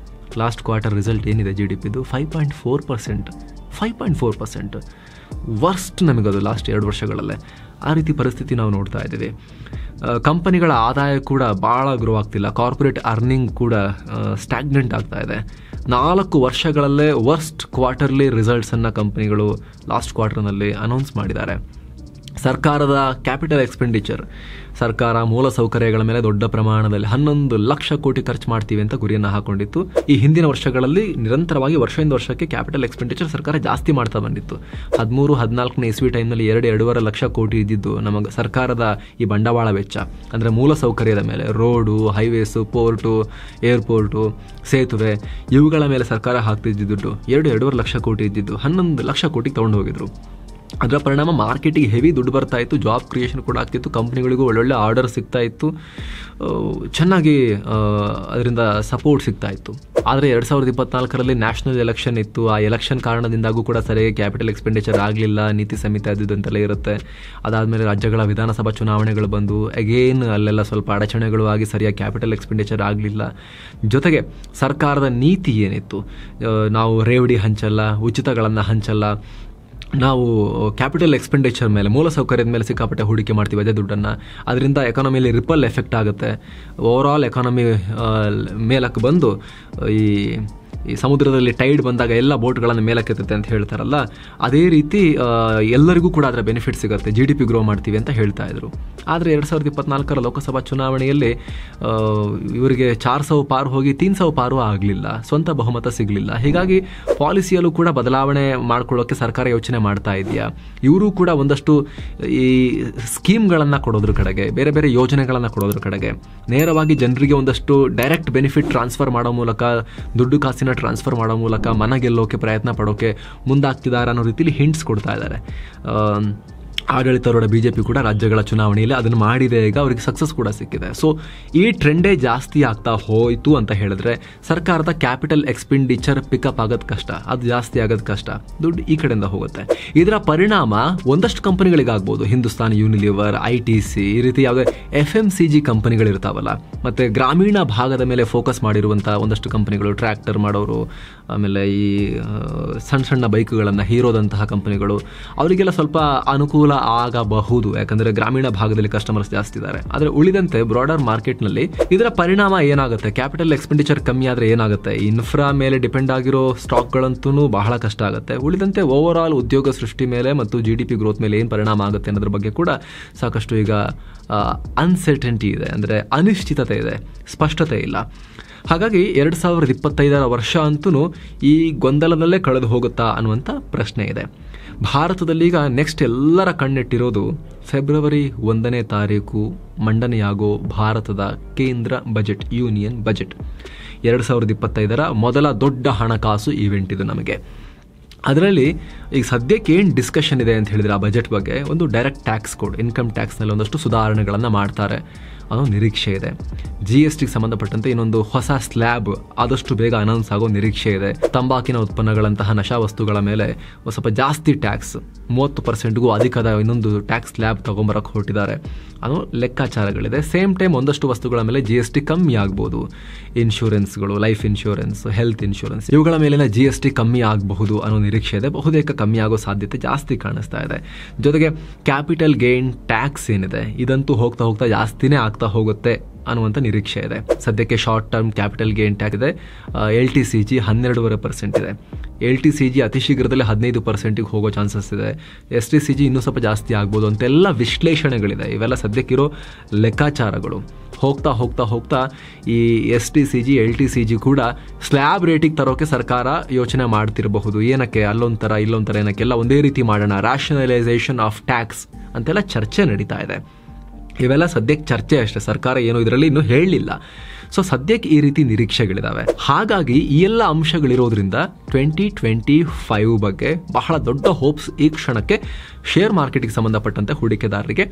ಲಾಸ್ಟ್ ಕ್ವಾರ್ಟರ್ ರಿಸಲ್ಟ್ ಏನಿದೆ GDPದು 5.4%. 5.4% ವರ್ಸ್ಟ್ ನಮಗದು ಲಾಸ್ಟ್ 2 ವರ್ಷಗಳಲ್ಲೇ. ಆ ರೀತಿ ಪರಿಸ್ಥಿತಿ ನಾವು ನೋಡ್ತಾ ಇದ್ದೀವಿ. ಕಂಪನಿಗಳ ಆದಾಯ ಕೂಡ ಭಾಳ ಗ್ರೋ ಆಗ್ತಿಲ್ಲ. ಕಾರ್ಪೊರೇಟ್ ಅರ್ನಿಂಗ್ ಕೂಡ ಸ್ಟ್ಯಾಗ್ನೆಂಟ್ ಆಗ್ತಾ ಇದೆ. 4 ವರ್ಷಗಳಲ್ಲೇ ವರ್ಸ್ಟ್ ಕ್ವಾರ್ಟರ್ಲಿ ರಿಸಲ್ಟ್ಸನ್ನು ಕಂಪನಿಗಳು ಲಾಸ್ಟ್ ಕ್ವಾರ್ಟರ್ನಲ್ಲಿ ಅನೌನ್ಸ್ ಮಾಡಿದ್ದಾರೆ. ಸರ್ಕಾರದ ಕ್ಯಾಪಿಟಲ್ ಎಕ್ಸ್ಪೆಂಡಿಚರ್, ಸರ್ಕಾರ ಮೂಲಸೌಕರ್ಯಗಳ ಮೇಲೆ ದೊಡ್ಡ ಪ್ರಮಾಣದಲ್ಲಿ 11 ಲಕ್ಷ ಕೋಟಿ ಖರ್ಚು ಮಾಡ್ತೀವಿ ಅಂತ ಗುರಿಯನ್ನು ಹಾಕೊಂಡಿತ್ತು. ಈ ಹಿಂದಿನ ವರ್ಷಗಳಲ್ಲಿ ನಿರಂತರವಾಗಿ ವರ್ಷದಿಂದ ವರ್ಷಕ್ಕೆ ಕ್ಯಾಪಿಟಲ್ ಎಕ್ಸ್ಪೆಂಡಿಚರ್ ಸರ್ಕಾರ ಜಾಸ್ತಿ ಮಾಡ್ತಾ ಬಂದಿತ್ತು. 13-14ನೇ ಇಸ್ವಿ ಟೈಮ್ನಲ್ಲಿ 2-2.5 ಲಕ್ಷ ಕೋಟಿ ಇದ್ದಿದ್ದು ನಮಗೆ ಸರ್ಕಾರದ ಈ ಬಂಡವಾಳ ವೆಚ್ಚ ಅಂದರೆ ಮೂಲಸೌಕರ್ಯದ ಮೇಲೆ, ರೋಡು, ಹೈವೇಸು, ಪೋರ್ಟು, ಏರ್ಪೋರ್ಟು, ಸೇತುವೆ ಇವುಗಳ ಮೇಲೆ ಸರ್ಕಾರ ಹಾಕ್ತಿದ್ದ ದುಡ್ಡು 2-2.5 ಲಕ್ಷ ಕೋಟಿ ಇದ್ದಿದ್ದು 11 ಲಕ್ಷ ಕೋಟಿಗೆ ತೊಗೊಂಡು ಹೋಗಿದ್ರು. ಅದರ ಪರಿಣಾಮ ಮಾರ್ಕೆಟಿಗೆ ಹೆವಿ ದುಡ್ಡು ಬರ್ತಾ ಇತ್ತು, ಜಾಬ್ ಕ್ರಿಯೇಷನ್ ಕೂಡ ಆಗ್ತಿತ್ತು, ಕಂಪ್ನಿಗಳಿಗೂ ಒಳ್ಳೊಳ್ಳೆ ಆರ್ಡರ್ ಸಿಗ್ತಾ ಇತ್ತು, ಚೆನ್ನಾಗಿ ಅದರಿಂದ ಸಪೋರ್ಟ್ ಸಿಗ್ತಾ ಇತ್ತು. ಆದರೆ 2024ರಲ್ಲಿ ನ್ಯಾಷನಲ್ ಎಲೆಕ್ಷನ್ ಇತ್ತು. ಆ ಎಲೆಕ್ಷನ್ ಕಾರಣದಿಂದಾಗೂ ಕೂಡ ಸರಿಯಾಗಿ ಕ್ಯಾಪಿಟಲ್ ಎಕ್ಸ್ಪೆಂಡಿಚರ್ ಆಗಲಿಲ್ಲ, ನೀತಿ ಸಂಹಿತೆ ಅದಂತೆಲ್ಲ ಇರುತ್ತೆ. ಅದಾದಮೇಲೆ ರಾಜ್ಯಗಳ ವಿಧಾನಸಭಾ ಚುನಾವಣೆಗಳು ಬಂದು ಅಗೇನ್ ಅಲ್ಲೆಲ್ಲ ಸ್ವಲ್ಪ ಅಡಚಣೆಗಳು ಆಗಿ ಸರಿಯಾಗಿ ಕ್ಯಾಪಿಟಲ್ ಎಕ್ಸ್ಪೆಂಡಿಚರ್ ಆಗಲಿಲ್ಲ. ಜೊತೆಗೆ ಸರ್ಕಾರದ ನೀತಿ ಏನಿತ್ತು, ನಾವು ರೇವಡಿ ಹಂಚಲ್ಲ, ಉಚಿತಗಳನ್ನು ಹಂಚಲ್ಲ, ನಾವು ಕ್ಯಾಪಿಟಲ್ ಎಕ್ಸ್ಪೆಂಡಿಚರ್ ಮೇಲೆ, ಮೂಲಸೌಕರ್ಯದ ಮೇಲೆ ಸಿಕ್ಕಾಪಟ್ಟೆ ಹೂಡಿಕೆ ಮಾಡ್ತೀವಿ ಅದೇ ದುಡ್ಡನ್ನು, ಅದರಿಂದ ಎಕಾನಮಿಯಲ್ಲಿ ರಿಪಲ್ ಎಫೆಕ್ಟ್ ಆಗುತ್ತೆ. ಓವರಾಲ್ ಎಕಾನಮಿ ಮೇಲಕ್ಕೆ ಬಂದು ಈ ಸಮುದ್ರದಲ್ಲಿ ಟೈಡ್ ಬಂದಾಗ ಎಲ್ಲ ಬೋಟ್ಗಳನ್ನು ಮೇಲಕ್ಕೆತ್ತುತ್ತೆ ಅಂತ ಹೇಳ್ತಾರಲ್ಲ, ಅದೇ ರೀತಿ ಎಲ್ಲರಿಗೂ ಕೂಡ ಅದರ ಬೆನಿಫಿಟ್ ಸಿಗುತ್ತೆ, GDP ಗ್ರೋ ಮಾಡ್ತೀವಿ ಅಂತ ಹೇಳ್ತಾ ಇದ್ರು. ಆದರೆ 2024ರ ಲೋಕಸಭಾ ಚುನಾವಣೆಯಲ್ಲಿ ಇವರಿಗೆ 400 ಪಾರು ಹೋಗಿ 300 ಪಾರು ಆಗಲಿಲ್ಲ, ಸ್ವಂತ ಬಹುಮತ ಸಿಗಲಿಲ್ಲ. ಹೀಗಾಗಿ ಪಾಲಿಸಿಯಲ್ಲೂ ಕೂಡ ಬದಲಾವಣೆ ಮಾಡ್ಕೊಳ್ಳೋಕ್ಕೆ ಸರ್ಕಾರ ಯೋಚನೆ ಮಾಡ್ತಾ ಇದೆಯಾ, ಇವರು ಕೂಡ ಒಂದಷ್ಟು ಈ ಸ್ಕೀಮ್ಗಳನ್ನು ಕೊಡೋದ್ರ ಕಡೆಗೆ, ಬೇರೆ ಬೇರೆ ಯೋಜನೆಗಳನ್ನು ಕೊಡೋದ್ರ ಕಡೆಗೆ, ನೇರವಾಗಿ ಜನರಿಗೆ ಒಂದಷ್ಟು ಡೈರೆಕ್ಟ್ ಬೆನಿಫಿಟ್ ಟ್ರಾನ್ಸ್ಫರ್ ಮಾಡೋ ಮೂಲಕ, ದುಡ್ಡು ಕಾಸಿನ ಟ್ರಾನ್ಸ್ಫರ್ ಮಾಡೋ ಮೂಲಕ ಮನ ಗೆಲ್ಲೋಕೆ ಪ್ರಯತ್ನ ಪಡೋಕೆ ಮುಂದಾಗ್ತಿದ್ದಾರೆ ಅನ್ನೋ ರೀತಿಯಲ್ಲಿ ಹಿಂಟ್ಸ್ ಕೊಡ್ತಾ ಇದ್ದಾರೆ. ಆಡಳಿತಾರೂಢ BJP ಕೂಡ ರಾಜ್ಯಗಳ ಚುನಾವಣೆಯಲ್ಲಿ ಅದನ್ನು ಮಾಡಿದೆ. ಈಗ ಅವರಿಗೆ ಸಕ್ಸಸ್ ಕೂಡ ಸಿಕ್ಕಿದೆ. ಸೊ ಈ ಟ್ರೆಂಡೇ ಜಾಸ್ತಿ ಆಗ್ತಾ ಹೋಯಿತು ಅಂತ ಹೇಳಿದ್ರೆ ಸರ್ಕಾರದ ಕ್ಯಾಪಿಟಲ್ ಎಕ್ಸ್ಪೆಂಡಿಚರ್ ಪಿಕಪ್ ಆಗೋದು ಕಷ್ಟ, ಅದು ಜಾಸ್ತಿ ಆಗೋದು ಕಷ್ಟ, ದುಡ್ಡು ಈ ಕಡೆಯಿಂದ ಹೋಗುತ್ತೆ. ಇದರ ಪರಿಣಾಮ ಒಂದಷ್ಟು ಕಂಪನಿಗಳಿಗಾಗ್ಬೋದು, ಹಿಂದೂಸ್ತಾನ್ ಯೂನಿಲಿವರ್, ITC, ಈ ರೀತಿ ಯಾವುದೇ FMCG ಕಂಪನಿಗಳಿರ್ತಾವಲ್ಲ, ಮತ್ತು ಗ್ರಾಮೀಣ ಭಾಗದ ಮೇಲೆ ಫೋಕಸ್ ಮಾಡಿರುವಂಥ ಒಂದಷ್ಟು ಕಂಪನಿಗಳು, ಟ್ರ್ಯಾಕ್ಟರ್ ಮಾಡೋರು, ಆಮೇಲೆ ಈ ಸಣ್ಣ ಸಣ್ಣ ಬೈಕ್ಗಳನ್ನು ಹೀರೋದಂತಹ ಕಂಪನಿಗಳು, ಅವರಿಗೆಲ್ಲ ಸ್ವಲ್ಪ ಅನುಕೂಲ ಆಗಬಹುದು. ಯಾಕಂದರೆ ಗ್ರಾಮೀಣ ಭಾಗದಲ್ಲಿ ಕಸ್ಟಮರ್ಸ್ ಜಾಸ್ತಿ ಇದ್ದಾರೆ. ಆದರೆ ಉಳಿದಂತೆ ಬ್ರಾಡರ್ ಮಾರ್ಕೆಟ್ನಲ್ಲಿ ಇದರ ಪರಿಣಾಮ ಏನಾಗುತ್ತೆ, ಕ್ಯಾಪಿಟಲ್ ಎಕ್ಸ್ಪೆಂಡಿಚರ್ ಕಮ್ಮಿ ಆದರೆ ಏನಾಗುತ್ತೆ, ಇನ್ಫ್ರಾ ಮೇಲೆ ಡಿಪೆಂಡ್ ಆಗಿರೋ ಸ್ಟಾಕ್ಗಳಂತೂ ಬಹಳ ಕಷ್ಟ ಆಗುತ್ತೆ. ಉಳಿದಂತೆ ಓವರ್ ಆಲ್ ಉದ್ಯೋಗ ಸೃಷ್ಟಿ ಮೇಲೆ ಮತ್ತು GDP ಗ್ರೋತ್ ಮೇಲೆ ಏನು ಪರಿಣಾಮ ಆಗುತ್ತೆ ಅನ್ನೋದ್ರ ಬಗ್ಗೆ ಕೂಡ ಸಾಕಷ್ಟು ಈಗ ಅನ್ಸರ್ಟೆನಿಟಿ ಇದೆ, ಅಂದರೆ ಅನಿಶ್ಚಿತತೆ ಇದೆ, ಸ್ಪಷ್ಟತೆ ಇಲ್ಲ. ಹಾಗಾಗಿ 2025ರ ವರ್ಷ ಅಂತೂ ಈ ಗೊಂದಲದಲ್ಲೇ ಕಳೆದು ಹೋಗುತ್ತಾ ಅನ್ನುವಂಥ ಪ್ರಶ್ನೆ ಇದೆ. ಭಾರತದಲ್ಲಿ ಈಗ ನೆಕ್ಸ್ಟ್ ಎಲ್ಲರ ಕಣ್ಣಿಟ್ಟಿರೋದು ಫೆಬ್ರವರಿ 1ನೇ ತಾರೀಕು ಮಂಡನೆಯಾಗೋ ಭಾರತದ ಕೇಂದ್ರ ಬಜೆಟ್, ಯೂನಿಯನ್ ಬಜೆಟ್. 2025ರ ಮೊದಲ ದೊಡ್ಡ ಹಣಕಾಸು ಈವೆಂಟ್ ಇದು ನಮಗೆ. ಅದರಲ್ಲಿ ಈಗ ಸದ್ಯಕ್ಕೆ ಏನು ಡಿಸ್ಕಷನ್ ಇದೆ ಅಂತ ಹೇಳಿದರೆ ಆ ಬಜೆಟ್ ಬಗ್ಗೆ, ಒಂದು ಡೈರೆಕ್ಟ್ ಟ್ಯಾಕ್ಸ್ ಕೋಡ್, ಇನ್ಕಮ್ ಟ್ಯಾಕ್ಸ್ನಲ್ಲಿ ಒಂದಷ್ಟು ಸುಧಾರಣೆಗಳನ್ನು ಮಾಡ್ತಾರೆ. ಅನ್ನೋ ನಿರೀಕ್ಷೆ ಇದೆ. GSTಗೆ ಸಂಬಂಧಪಟ್ಟಂತೆ ಇನ್ನೊಂದು ಹೊಸ ಸ್ಲ್ಯಾಬ್ ಆದಷ್ಟು ಬೇಗ ಅನೌನ್ಸ್ ಆಗೋ ನಿರೀಕ್ಷೆ ಇದೆ. ತಂಬಾಕಿನ ಉತ್ಪನ್ನಗಳಂತಹ ನಶಾ ವಸ್ತುಗಳ ಮೇಲೆ ಸ್ವಲ್ಪ ಜಾಸ್ತಿ ಟ್ಯಾಕ್ಸ್, 30%ಗೂ ಅಧಿಕದ ಇನ್ನೊಂದು ಟ್ಯಾಕ್ಸ್ ಸ್ಲ್ಯಾಬ್ ತಗೊಂಬರಕ್ಕೆ ಹೊರಟಿದ್ದಾರೆ ಅನ್ನೋ ಲೆಕ್ಕಾಚಾರಗಳಿದೆ. ಸೇಮ್ ಟೈಮ್ ಒಂದಷ್ಟು ವಸ್ತುಗಳ ಮೇಲೆ GST ಕಮ್ಮಿ ಆಗ್ಬೋದು. ಇನ್ಶೂರೆನ್ಸ್ಗಳು, ಲೈಫ್ ಇನ್ಶೂರೆನ್ಸ್, ಹೆಲ್ತ್ ಇನ್ಶೂರೆನ್ಸ್, ಇವುಗಳ ಮೇಲಿನ GST ಕಮ್ಮಿ ಆಗಬಹುದು ಅನ್ನೋ ನಿರೀಕ್ಷೆ ಇದೆ. ಬಹುತೇಕ ಕಮ್ಮಿ ಆಗೋ ಸಾಧ್ಯತೆ ಜಾಸ್ತಿ ಕಾಣಿಸ್ತಾ ಇದೆ. ಜೊತೆಗೆ ಕ್ಯಾಪಿಟಲ್ ಗೇನ್ ಟ್ಯಾಕ್ಸ್ ಏನಿದೆ ಇದಂತೂ ಹೋಗ್ತಾ ಹೋಗ್ತಾ ಜಾಸ್ತಿನೇ ಆಗ್ತಾ ಹೋಗುತ್ತೆ ಅನ್ನುವಂಥ ನಿರೀಕ್ಷೆ ಇದೆ. ಸದ್ಯಕ್ಕೆ short term capital gain tax ಇದೆ, LTCG 12.5% ಇದೆ. LTCG ಅತಿ ಶೀಘ್ರದಲ್ಲಿ 15%ಗೆ ಹೋಗೋ ಚಾನ್ಸಸ್ ಇದೆ. STCG ಇನ್ನೂ ಸ್ವಲ್ಪ ಜಾಸ್ತಿ ಆಗ್ಬೋದು ಅಂತೆಲ್ಲ ವಿಶ್ಲೇಷಣೆಗಳಿದೆ. ಇವೆಲ್ಲ ಸದ್ಯಕ್ಕಿರೋ ಲೆಕ್ಕಾಚಾರಗಳು. ಹೋಗ್ತಾ ಹೋಗ್ತಾ ಹೋಗ್ತಾ ಈ STCG LTCG ಕೂಡ ಸ್ಲ್ಯಾಬ್ ರೇಟಿಗೆ ತರೋಕೆ ಸರ್ಕಾರ ಯೋಚನೆ ಮಾಡ್ತಿರಬಹುದು. ಏನಕ್ಕೆ ಅಲ್ಲೊಂಥರ ಇಲ್ಲೊಂಥರ, ಏನಕ್ಕೆಲ್ಲ ಒಂದೇ ರೀತಿ ಮಾಡೋಣ, ರ್ಯಾಷನಲೈಸೇಷನ್ ಆಫ್ ಟ್ಯಾಕ್ಸ್ ಅಂತೆಲ್ಲ ಚರ್ಚೆ ನಡೀತಾ ಇದೆ. ಇವೆಲ್ಲ ಸದ್ಯಕ್ಕೆ ಚರ್ಚೆ ಅಷ್ಟೇ, ಸರ್ಕಾರ ಏನು ಇದರಲ್ಲಿ ಇನ್ನೂ ಹೇಳಲಿಲ್ಲ. ಸೊ ಸದ್ಯಕ್ಕೆ ಈ ರೀತಿ ನಿರೀಕ್ಷೆಗಳಿದ್ದಾವೆ. ಹಾಗಾಗಿ ಈ ಎಲ್ಲ ಅಂಶಗಳಿರೋದ್ರಿಂದ 2025 ಬಗ್ಗೆ ಬಹಳ ದೊಡ್ಡ ಹೋಪ್ಸ್ ಈ ಕ್ಷಣಕ್ಕೆ ಶೇರ್ ಮಾರ್ಕೆಟಿಗೆ ಸಂಬಂಧಪಟ್ಟಂತೆ ಹೂಡಿಕೆದಾರರಿಗೆ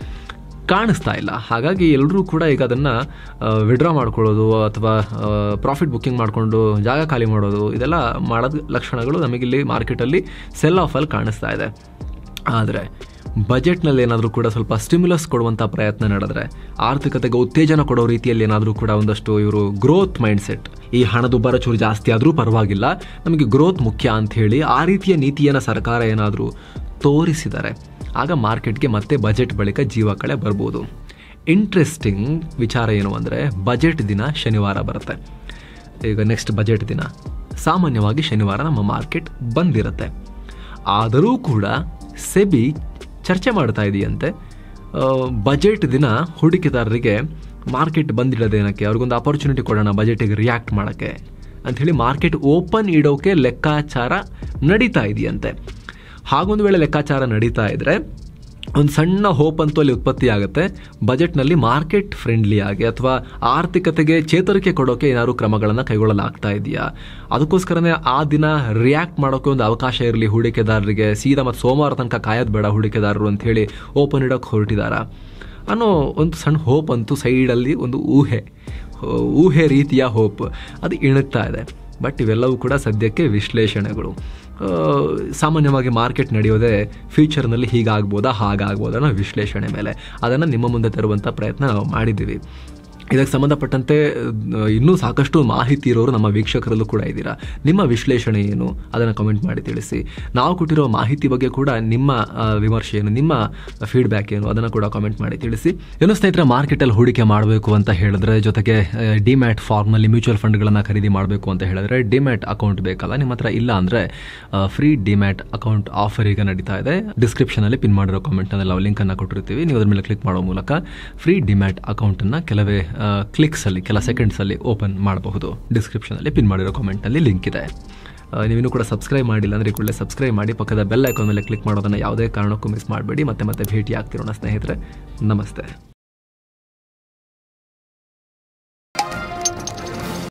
ಕಾಣಿಸ್ತಾ ಇಲ್ಲ. ಹಾಗಾಗಿ ಎಲ್ಲರೂ ಕೂಡ ಈಗ ಅದನ್ನು ವಿಡ್ರಾ ಮಾಡ್ಕೊಳ್ಳೋದು ಅಥವಾ ಪ್ರಾಫಿಟ್ ಬುಕ್ಕಿಂಗ್ ಮಾಡಿಕೊಂಡು ಜಾಗ ಖಾಲಿ ಮಾಡೋದು, ಇದೆಲ್ಲ ಮಾಡೋದು ಲಕ್ಷಣಗಳು ನಮಗಿಲ್ಲಿ ಮಾರ್ಕೆಟಲ್ಲಿ ಸೆಲ್ ಆಫಲ್ಲಿ ಕಾಣಿಸ್ತಾ ಇದೆ. ಆದರೆ ಬಜೆಟ್ನಲ್ಲಿ ಏನಾದರೂ ಕೂಡ ಸ್ವಲ್ಪ ಸ್ಟಿಮ್ಯುಲಸ್ ಕೊಡುವಂಥ ಪ್ರಯತ್ನ ನಡೆದ್ರೆ, ಆರ್ಥಿಕತೆಗೆ ಉತ್ತೇಜನ ಕೊಡೋ ರೀತಿಯಲ್ಲಿ ಏನಾದರೂ ಕೂಡ ಒಂದಷ್ಟು ಇವರು ಗ್ರೋತ್ ಮೈಂಡ್ಸೆಟ್, ಈ ಹಣದುಬ್ಬರ ಚೂರು ಜಾಸ್ತಿ ಆದರೂ ಪರವಾಗಿಲ್ಲ, ನಮಗೆ ಗ್ರೋತ್ ಮುಖ್ಯ ಅಂಥೇಳಿ ಆ ರೀತಿಯ ನೀತಿಯನ್ನು ಸರ್ಕಾರ ಏನಾದರೂ ತೋರಿಸಿದ್ದಾರೆ, ಆಗ ಮಾರ್ಕೆಟ್ಗೆ ಮತ್ತೆ ಬಜೆಟ್ ಬಳಿಕ ಜೀವ ಕಳೆ ಬರ್ಬೋದು. ಇಂಟ್ರೆಸ್ಟಿಂಗ್ ವಿಚಾರ ಏನು ಅಂದರೆ, ಬಜೆಟ್ ದಿನ ಶನಿವಾರ ಬರುತ್ತೆ. ಈಗ ನೆಕ್ಸ್ಟ್ ಬಜೆಟ್ ದಿನ ಸಾಮಾನ್ಯವಾಗಿ ಶನಿವಾರ ನಮ್ಮ ಮಾರ್ಕೆಟ್ ಬಂದಿರುತ್ತೆ. ಆದರೂ ಕೂಡ ಸೆಬಿ ಚರ್ಚೆ ಮಾಡ್ತಾ ಇದೆಯಂತೆ, ಬಜೆಟ್ ದಿನ ಹೂಡಿಕೆದಾರರಿಗೆ ಮಾರ್ಕೆಟ್ ಬಂದಿಡೋದೇನಕ್ಕೆ, ಅವ್ರಿಗೊಂದು ಅಪರ್ಚುನಿಟಿ ಕೊಡೋಣ ಬಜೆಟಿಗೆ ರಿಯಾಕ್ಟ್ ಮಾಡೋಕ್ಕೆ ಅಂಥೇಳಿ ಮಾರ್ಕೆಟ್ ಓಪನ್ ಇಡೋಕೆ ಲೆಕ್ಕಾಚಾರ ನಡೀತಾ ಇದೆಯಂತೆ. ಹಾಗೊಂದು ವೇಳೆ ಲೆಕ್ಕಾಚಾರ ನಡೀತಾ ಇದ್ದರೆ ಒಂದು ಸಣ್ಣ ಹೋಪ್ ಅಂತೂ ಅಲ್ಲಿ ಉತ್ಪತ್ತಿ ಆಗುತ್ತೆ. ಬಜೆಟ್ನಲ್ಲಿ ಮಾರ್ಕೆಟ್ ಫ್ರೆಂಡ್ಲಿ ಆಗಿ ಅಥವಾ ಆರ್ಥಿಕತೆಗೆ ಚೇತರಿಕೆ ಕೊಡೋಕೆ ಏನಾದ್ರು ಕ್ರಮಗಳನ್ನು ಕೈಗೊಳ್ಳಲಾಗ್ತಾ ಇದೆಯಾ, ಅದಕ್ಕೋಸ್ಕರನೇ ಆ ದಿನ ರಿಯಾಕ್ಟ್ ಮಾಡೋಕೆ ಒಂದು ಅವಕಾಶ ಇರಲಿ ಹೂಡಿಕೆದಾರರಿಗೆ, ಸೀದಾ ಮತ್ತು ಸೋಮವಾರ ತನಕ ಕಾಯೋದು ಬೇಡ ಹೂಡಿಕೆದಾರರು ಅಂಥೇಳಿ ಓಪನ್ ಇಡೋಕೆ ಹೊರಟಿದಾರ ಅನ್ನೋ ಒಂದು ಸಣ್ಣ ಹೋಪ್ ಅಂತೂ ಸೈಡಲ್ಲಿ ಒಂದು ಊಹೆ ರೀತಿಯ ಹೋಪ್ ಅದು ಇಣುತ್ತಾ ಇದೆ. ಬಟ್ ಇವೆಲ್ಲವೂ ಕೂಡ ಸದ್ಯಕ್ಕೆ ವಿಶ್ಲೇಷಣೆಗಳು. ಸಾಮಾನ್ಯವಾಗಿ ಮಾರ್ಕೆಟ್ ನಡೆಯೋದೇ ಫ್ಯೂಚರ್ನಲ್ಲಿ ಹೀಗಾಗ್ಬೋದಾ ಹಾಗಾಗ್ಬೋದಾ ಅನ್ನೋ ವಿಶ್ಲೇಷಣೆ ಮೇಲೆ. ಅದನ್ನು ನಿಮ್ಮ ಮುಂದೆ ತರುವಂಥ ಪ್ರಯತ್ನ ನಾವು ಮಾಡಿದ್ದೀವಿ. ಇದಕ್ಕೆ ಸಂಬಂಧಪಟ್ಟಂತೆ ಇನ್ನೂ ಸಾಕಷ್ಟು ಮಾಹಿತಿ ಇರೋರು ನಮ್ಮ ವೀಕ್ಷಕರಲ್ಲೂ ಕೂಡ ಇದ್ದೀರಾ. ನಿಮ್ಮ ವಿಶ್ಲೇಷಣೆ ಏನು ಅದನ್ನು ಕಮೆಂಟ್ ಮಾಡಿ ತಿಳಿಸಿ. ನಾವು ಕೊಟ್ಟಿರೋ ಮಾಹಿತಿ ಬಗ್ಗೆ ಕೂಡ ನಿಮ್ಮ ವಿಮರ್ಶೆ ಏನು, ನಿಮ್ಮ ಫೀಡ್ಬ್ಯಾಕ್ ಏನು ಅದನ್ನು ಕೂಡ ಕಾಮೆಂಟ್ ಮಾಡಿ ತಿಳಿಸಿ. ಏನು ಸ್ನೇಹಿತರೆ, ಮಾರ್ಕೆಟಲ್ಲಿ ಹೂಡಿಕೆ ಮಾಡಬೇಕು ಅಂತ ಹೇಳಿದ್ರೆ, ಜೊತೆಗೆ ಡಿಮ್ಯಾಟ್ ಫಾರ್ಮ್ನಲ್ಲಿ ಮ್ಯೂಚುವಲ್ ಫಂಡ್ಗಳನ್ನು ಖರೀದಿ ಮಾಡಬೇಕು ಅಂತ ಹೇಳಿದ್ರೆ ಡಿಮ್ಯಾಟ್ ಅಕೌಂಟ್ ಬೇಕಲ್ಲ. ನಿಮ್ಮ ಹತ್ರ ಇಲ್ಲ ಅಂದರೆ ಫ್ರೀ ಡಿಮ್ಯಾಟ್ ಅಕೌಂಟ್ ಆಫರ್ ಈಗ ನಡೀತಾ ಇದೆ. ಡಿಸ್ಕ್ರಿಪ್ಷನಲ್ಲಿ ಪಿನ್ ಮಾಡಿರೋ ಕಾಮೆಂಟಲ್ಲಿ ನಾವು ಲಿಂಕನ್ನು ಕೊಟ್ಟಿರ್ತೀವಿ. ನೀವು ಅದ್ರ ಮೇಲೆ ಕ್ಲಿಕ್ ಮಾಡೋ ಮೂಲಕ ಫ್ರೀ ಡಿಮ್ಯಾಟ್ ಅಕೌಂಟನ್ನು ಕೆಲವೇ ಕ್ಲಿಕ್ಸಲ್ಲಿ, ಕೆಲ ಸೆಕೆಂಡ್ಸಲ್ಲಿ ಓಪನ್ ಮಾಡಬಹುದು. ಡಿಸ್ಕ್ರಿಪ್ಷನಲ್ಲಿ ಪಿನ್ ಮಾಡಿರೋ ಕಾಮೆಂಟ್ನಲ್ಲಿ ಲಿಂಕ್ ಇದೆ. ನೀವಿನ್ನೂ ಕೂಡ ಸಬ್ಸ್ಕ್ರೈಬ್ ಮಾಡಿಲ್ಲ ಅಂದರೆ ಕೂಡಲೇ ಸಬ್ಸ್ಕ್ರೈಬ್ ಮಾಡಿ, ಪಕ್ಕದ ಬೆಲ್ ಐಕಾನ್ ಮೇಲೆ ಕ್ಲಿಕ್ ಮಾಡೋದನ್ನು ಯಾವುದೇ ಕಾರಣಕ್ಕೂ ಮಿಸ್ ಮಾಡಬೇಡಿ. ಮತ್ತೆ ಭೇಟಿ ಆಗ್ತಿರೋಣ ಸ್ನೇಹಿತರೆ. ನಮಸ್ತೆ.